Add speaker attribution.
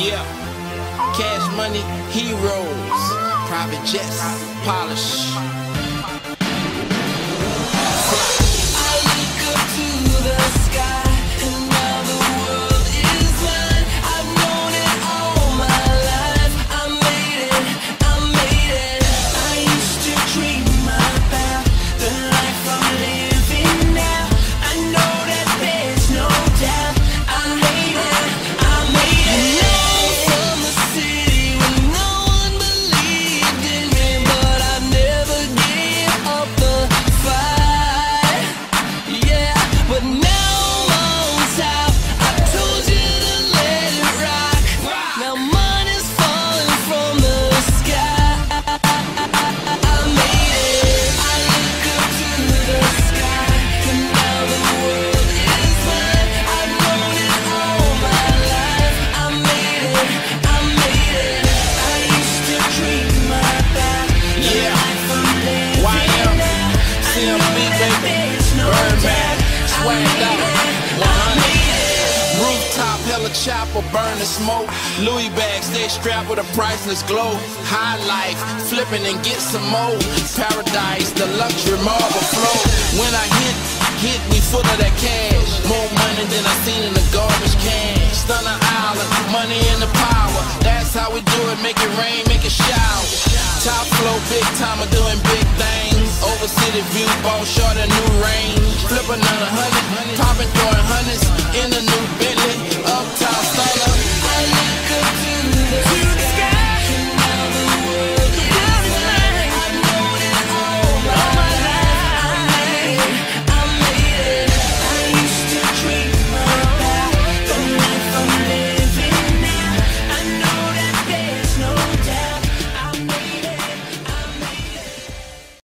Speaker 1: Yeah, cash money, heroes, private jets, polish.
Speaker 2: I look up to the sky, and now the world is mine. I've known it all my life. I made it, I made it. I used to dream about the life I'm living now. I know that there's no doubt. I made it, I made it. From the city when no one believed in me, but I never gave up the fight. Yeah, but now I'm on top. I told you to let it rock. Now money's falling from the sky. I made it. I look up to the sky, and now the world is mine. I've known it all my life. I made it, I made it. I used to dream about the
Speaker 1: Yeah.
Speaker 2: life I'm living
Speaker 1: YM,
Speaker 2: now. I
Speaker 1: CMB,
Speaker 2: know that
Speaker 1: baby.
Speaker 2: there's no
Speaker 1: Birdman,
Speaker 2: doubt.
Speaker 1: swagged out,
Speaker 2: I
Speaker 1: 100.
Speaker 2: made it.
Speaker 1: Rooftop, hella chopper, burning smoke. Louis bags, stay strapped with a priceless glow. High life, flipping and get some more. Paradise, the luxury marble flow. When I hit me full of that cash. More money than I seen in the garbage can. Stunner Island, money in the power. That's how we do it, make it rain, make it shower. Top flow, big time, doing big things. Over city view, ball short a new range. Flip another 100, popping, throwing hundreds in the new Bentley. Uptown stunner,